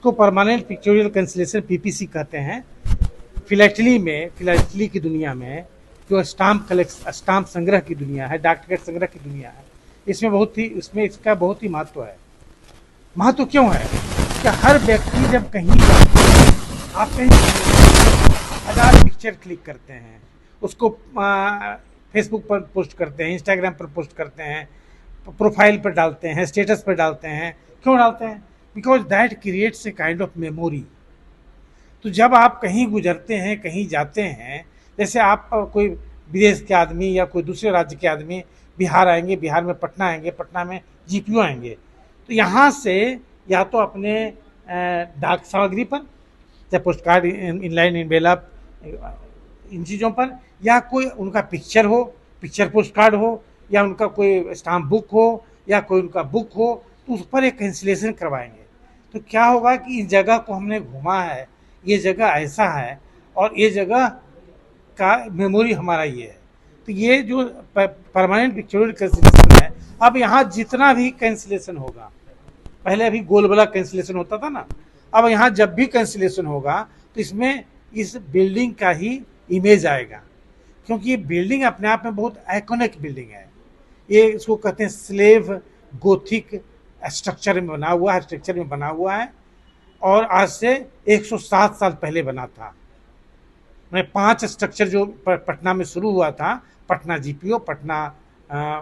इसको permanent pictorial cancellation PPC कहते हैं। फिलैटली की दुनिया में जो स्टाम्प संग्रह की दुनिया है, डाक टिकट संग्रह की दुनिया है, इसमें इसका बहुत ही महत्व है। महत्व क्यों है कि हर व्यक्ति जब कहीं जाते हैं, आप कहीं 1000 पिक्चर क्लिक करते हैं, उसको फेसबुक पर पोस्ट करते हैं, इंस्टाग्राम पर पोस्ट करते हैं, प्रोफाइल पर डालते हैं, स्टेटस पर डालते हैं। क्यों डालते हैं? Because that creates a kind of memory. तो जब आप कहीं गुजरते हैं, कहीं जाते हैं, जैसे आप कोई विदेश के आदमी या कोई दूसरे राज्य के आदमी बिहार आएंगे, बिहार में पटना आएंगे, पटना में जीपीओ आएंगे, तो यहाँ से या तो अपने डाक सामग्री पर, चाहे पोस्ट कार्ड, इनलाइन, इनवेलप, इन चीज़ों पर, या कोई उनका पिक्चर पोस्ट कार्ड हो, या उनका कोई स्टाम्प बुक हो, या कोई उनका बुक हो, तो उस पर एक कैंसिलेशन करवाएंगे। तो क्या होगा कि इस जगह को हमने घूमा है, ये जगह ऐसा है, और ये जगह का मेमोरी हमारा ये है। तो ये जो परमानेंट पिक्चोरियल कैंसिलेशन है, अब यहाँ जितना भी कैंसिलेशन होगा, पहले अभी गोल वाला कैंसिलेशन होता था ना, अब यहाँ जब भी कैंसिलेशन होगा तो इसमें इस बिल्डिंग का ही इमेज आएगा, क्योंकि ये बिल्डिंग अपने आप में बहुत आइकॉनिक बिल्डिंग है। ये इसको कहते हैं स्लेव गोथिक स्ट्रक्चर में बना हुआ है, और आज से 107 साल पहले बना था। मैंने 5 स्ट्रक्चर जो पटना में शुरू हुआ था, Patna GPO, Patna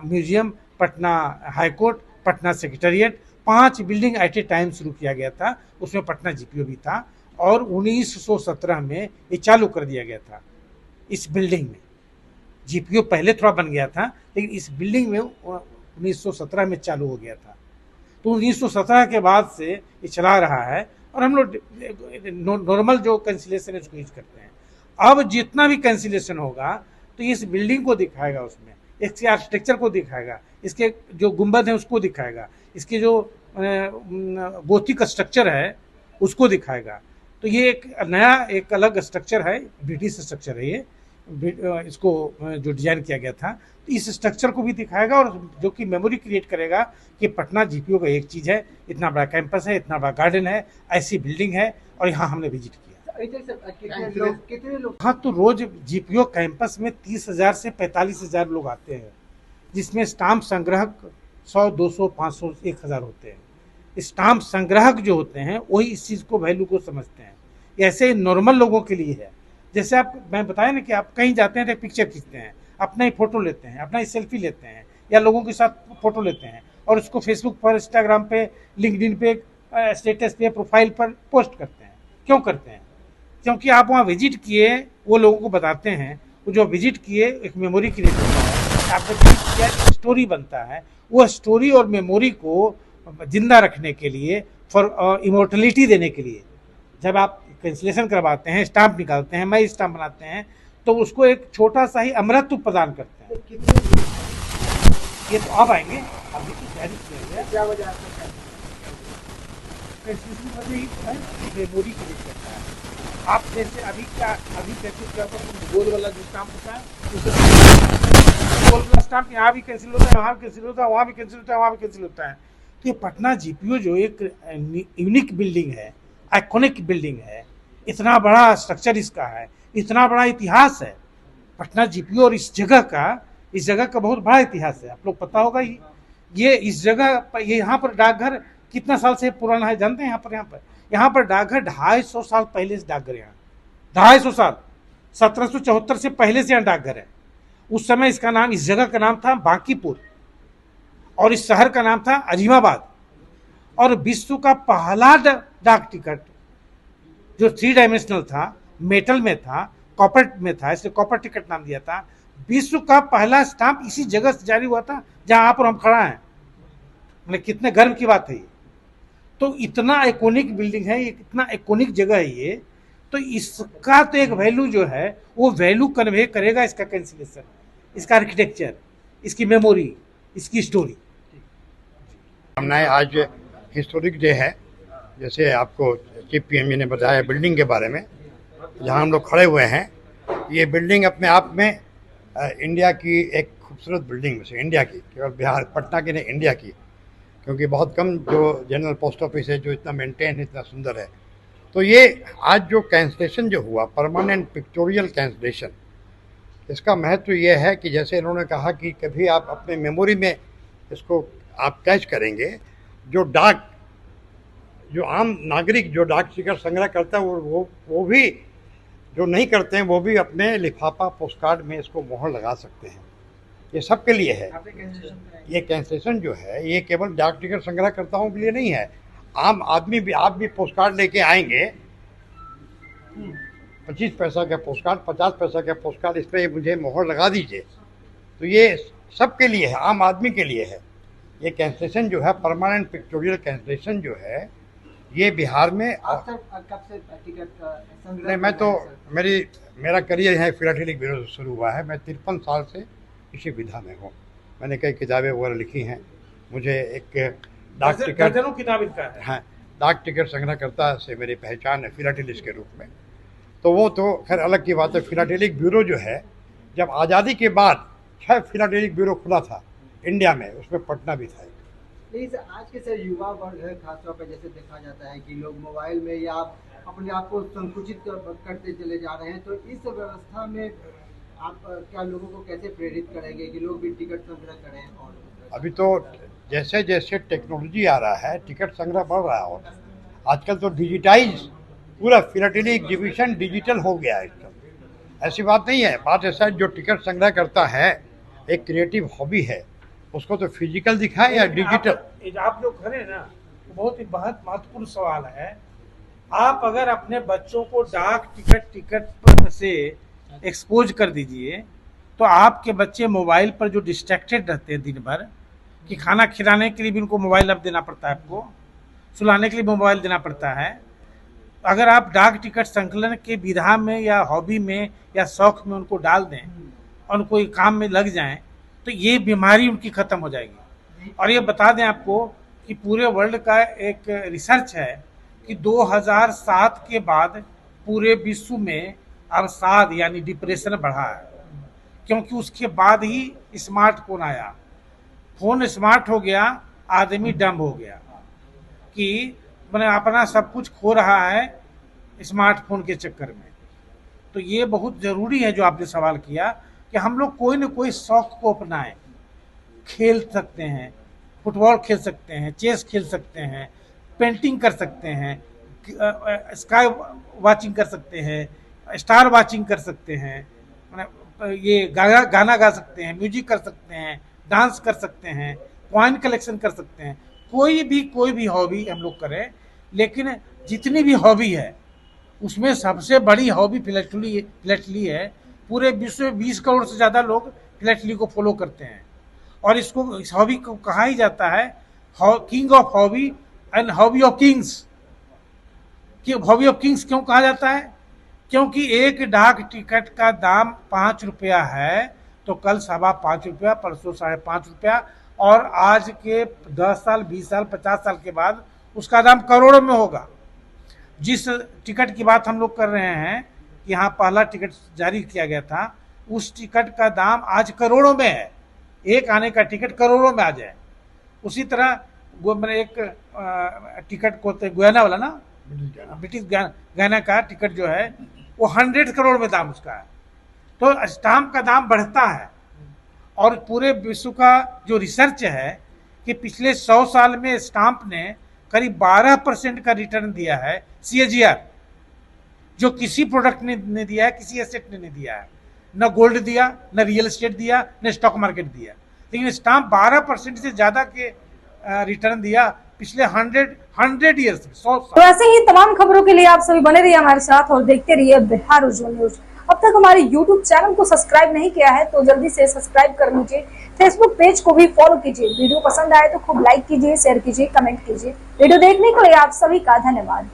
museum, Patna high court, Patna secretariat, 5 building at A time शुरू किया गया था। उसमें पटना जीपीओ भी था, और 1917 में ये चालू कर दिया गया था। इस बिल्डिंग में जीपीओ पहले थोड़ा बन गया था, लेकिन इस बिल्डिंग में 1917 में चालू हो गया था। तो 1917 के बाद से ये चला रहा है, और हम लोग नॉर्मल जो कैंसिलेशन है उसको यूज करते हैं। अब जितना भी कैंसिलेशन होगा तो इस बिल्डिंग को दिखाएगा, उसमें इसके आर्किटेक्चर को दिखाएगा, इसके जो गुंबद है उसको दिखाएगा, इसके जो गोथिक स्ट्रक्चर है उसको दिखाएगा। तो ये एक अलग स्ट्रक्चर है, ब्रिटिश स्ट्रक्चर है ये, इसको जो डिजाइन किया गया था, तो इस स्ट्रक्चर को भी दिखाएगा, और जो कि मेमोरी क्रिएट करेगा कि पटना जीपीओ का एक चीज़ है, इतना बड़ा कैंपस है, इतना बड़ा गार्डन है, ऐसी बिल्डिंग है, और यहाँ हमने विजिट किया। कितने लोग? हाँ, तो रोज जीपीओ कैंपस में 30,000 से 45,000 लोग आते हैं, जिसमें स्टाम्प संग्राहक 100, 200, 500, 1000 होते हैं। स्टाम्प संग्राहक जो होते हैं वही इस चीज़ को, वैल्यू को समझते हैं। ऐसे नॉर्मल लोगों के लिए है। जैसे मैं बताया ना कि आप कहीं जाते हैं तो पिक्चर खींचते हैं, अपना ही फोटो लेते हैं, अपना ही सेल्फी लेते हैं, या लोगों के साथ फोटो लेते हैं, और उसको फेसबुक पर, इंस्टाग्राम पे, लिंक्डइन पे, स्टेटस पे, प्रोफाइल पर पोस्ट करते हैं। क्यों करते हैं? क्योंकि आप वहाँ विजिट किए, वो लोगों को बताते हैं, वो जो विजिट किए एक मेमोरी क्रिएट होता है, आपने विजिट किया, स्टोरी बनता है। वो स्टोरी और मेमोरी को जिंदा रखने के लिए, फॉर इमोर्टलिटी देने के लिए, जब आप कैंसिलेशन करवाते हैं, स्टाम्प निकालते हैं, मई स्टाम्प बनाते हैं, तो उसको एक छोटा सा ही अमृत प्रदान करते हैं। ये तो आप आएंगे, अभी तो क्या वजह है? मेमोरी क्रिएट करता है। आप जैसे अभी कैसे गोल वाला जो स्टाम्प होता है, गोल वाला स्टाम्प यहाँ भी कैंसिल होता है, वहाँ भी कैंसिल होता है, वहाँ भी कैंसिल होता है, वहाँ भी कैंसिल होता है। तो ये पटना जीपीओ जो एक यूनिक बिल्डिंग है, आइकॉनिक बिल्डिंग है, इतना बड़ा स्ट्रक्चर इसका है, इतना बड़ा इतिहास है पटना जीपीओ, और इस जगह का बहुत बड़ा इतिहास है। आप लोग पता होगा ही, ये इस जगह, ये यहाँ पर डाकघर कितना साल से पुराना है जानते हैं? यहाँ पर डाकघर 250 साल पहले से डाकघर, यहाँ 250 साल, 1774 से पहले से यहाँ डाकघर है। उस समय इसका नाम, इस जगह का नाम था बांकीपुर, और इस शहर का नाम था अजीमाबाद। और विश्व का पहला डाक टिकट जो 3 डायमेंशनल था, मेटल में था, कॉपर में था, इसलिए कॉपर टिकट नाम दिया था। विश्व का पहला स्टाम्प इसी जगह से जारी हुआ था जहां पर हम खड़ा हैं। मतलब कितने गर्व की बात है ये। तो इतना आइकॉनिक बिल्डिंग है, ये कितना आइकॉनिक जगह है ये, तो इसका तो एक वैल्यू जो है वो वैल्यू कन्वे करेगा इसका कैंसिलेशन, इसका आर्किटेक्चर, इसकी मेमोरी, इसकी स्टोरी। हमने आज हिस्टोरिक डे है, जैसे आपको चीफ पीएमजी ने बताया बिल्डिंग के बारे में, जहां हम लोग खड़े हुए हैं। ये बिल्डिंग अपने आप में इंडिया की एक खूबसूरत बिल्डिंग में से, इंडिया की, केवल बिहार पटना की नहीं, इंडिया की। क्योंकि बहुत कम जो जनरल पोस्ट ऑफिस है जो इतना मेंटेन है, इतना सुंदर है। तो ये आज जो कैंसलेशन जो हुआ, परमानेंट पिक्टोरियल कैंसलेशन, इसका महत्व ये है कि जैसे इन्होंने कहा कि कभी आप अपने मेमोरी में इसको आप कैच करेंगे, जो आम नागरिक जो डाक टिकट संग्रह करता है वो भी जो नहीं करते हैं वो भी अपने लिफाफा पोस्ट कार्ड में इसको मोहर लगा सकते हैं। ये सबके लिए है। ये कैंसलेशन जो है ये केवल डाक टिकट संग्रहकर्ताओं के लिए नहीं है, आम आदमी भी, आप भी पोस्ट कार्ड लेके आएंगे, 25 पैसा का पोस्ट कार्ड, 50 पैसा का पोस्ट कार्ड, इस पर मुझे मोहर लगा दीजिए। तो ये सबके लिए है, आम आदमी के लिए है। ये कैंसलेशन जो है, परमानेंट पिक्टोरियल कैंसलेशन जो है, ये बिहार में कब से टिकट संग्रह? नहीं, मैं तो मेरा करियर है फिलाटेलिक ब्यूरो से शुरू हुआ है। मैं 53 साल से इसी विधा में हूँ। मैंने कई किताबें वगैरह लिखी हैं। मुझे एक डाक टिकट किताब इनका है। हाँ, डाक टिकट संग्रहकर्ता से मेरी पहचान है फिलाटेलिस्ट के रूप में। तो वो तो खैर अलग की बात है। फिलाटेलिक ब्यूरो जो है, जब आज़ादी के बाद 6 फिलाटेलिक ब्यूरो खुला था इंडिया में, उसमें पटना भी था। नहीं सर, आज के सर युवा वर्ग है खासतौर पर, जैसे देखा जाता है कि लोग मोबाइल में या अपने आप को संकुचित करते चले जा रहे हैं। तो इस व्यवस्था में आप क्या लोगों को कैसे प्रेरित करेंगे कि लोग भी टिकट संग्रह करें? और अभी तो जैसे जैसे टेक्नोलॉजी आ रहा है, टिकट संग्रह बढ़ रहा है। आजकल तो डिजिटाइज पूरा फिलाटेलिक एग्जीबिशन डिजिटल हो गया है। ऐसी बात नहीं है। बात ऐसा है, जो टिकट संग्रह करता है एक क्रिएटिव हॉबी है, उसको तो फिजिकल दिखाए या डिजिटल। आप जो करें ना, बहुत ही महत्वपूर्ण सवाल है। आप अगर अपने बच्चों को डाक टिकट से एक्सपोज कर दीजिए, तो आपके बच्चे मोबाइल पर जो डिस्ट्रैक्टेड रहते हैं दिन भर, कि खाना खिलाने के लिए भी उनको मोबाइल अब देना पड़ता है, आपको सुलाने के लिए मोबाइल देना पड़ता है। अगर आप डाक टिकट संकलन के विधा में या हॉबी में या शौक में उनको डाल दें और कोई काम में लग जाएं, तो ये बीमारी उनकी ख़त्म हो जाएगी। और ये बता दें आपको कि पूरे वर्ल्ड का एक रिसर्च है कि 2007 के बाद पूरे विश्व में अवसाद यानी डिप्रेशन बढ़ा है, क्योंकि उसके बाद ही स्मार्टफोन आया। फ़ोन स्मार्ट हो गया, आदमी डम हो गया कि मैंने अपना सब कुछ खो रहा है स्मार्टफोन के चक्कर में। तो ये बहुत ज़रूरी है जो आपने सवाल किया कि हम लोग कोई न कोई शौक को अपनाएं। खेल सकते हैं, फुटबॉल खेल सकते हैं, चेस खेल सकते हैं, पेंटिंग कर सकते हैं, स्काई वाचिंग कर सकते हैं, स्टार वाचिंग कर सकते हैं, ये गाना गा सकते हैं, म्यूजिक कर सकते हैं, डांस कर सकते हैं, कॉइन कलेक्शन कर सकते हैं। कोई भी हॉबी हम लोग करें, लेकिन जितनी भी हॉबी है उसमें सबसे बड़ी हॉबी फिलैटली है। पूरे विश्व में 20 करोड़ से ज़्यादा लोग फिलैटली को फॉलो करते हैं, और इस हॉबी को कहा ही जाता है king of hobby and hobby of Kings. Hobby of Kings क्यों कहा जाता है? क्योंकि एक डाक टिकट का दाम 5 रुपया है, तो कल 5.25 रुपया, परसों 5.5 रुपया, और आज के 10 साल, 20 साल, 50 साल के बाद उसका दाम करोड़ों में होगा। जिस टिकट की बात हम लोग कर रहे हैं, यहाँ पहला टिकट जारी किया गया था, उस टिकट का दाम आज करोड़ों में है। एक आने का टिकट करोड़ों में आ जाए। उसी तरह मैंने एक टिकट को गुयाना वाला ना, ब्रिटिश गयाना का टिकट जो है वो 100 करोड़ में दाम उसका है। तो स्टाम्प का दाम बढ़ता है। और पूरे विश्व का जो रिसर्च है कि पिछले 100 साल में स्टाम्प ने करीब 12% का रिटर्न दिया है, CAGR, जो किसी प्रोडक्ट ने दिया है, किसी एसेट ने नहीं दिया है। न गोल्ड दिया, न रियल एस्टेट दिया, न स्टॉक मार्केट दिया, लेकिन स्टाम्प 12% से ज़्यादा के रिटर्न दिया पिछले 100 ईयर्स में, 100 साल। तो ऐसे ही तमाम खबरों के लिए आप सभी बने रहिए हमारे साथ और देखते रहिए बिहार उज्ज्वल न्यूज। अब तक हमारे YouTube चैनल को सब्सक्राइब नहीं किया है तो जल्दी से सब्सक्राइब कर लीजिए। फेसबुक पेज को भी फॉलो कीजिए। वीडियो पसंद आए तो खूब लाइक कीजिए, शेयर कीजिए, कमेंट कीजिए। वीडियो देखने के लिए आप सभी का धन्यवाद।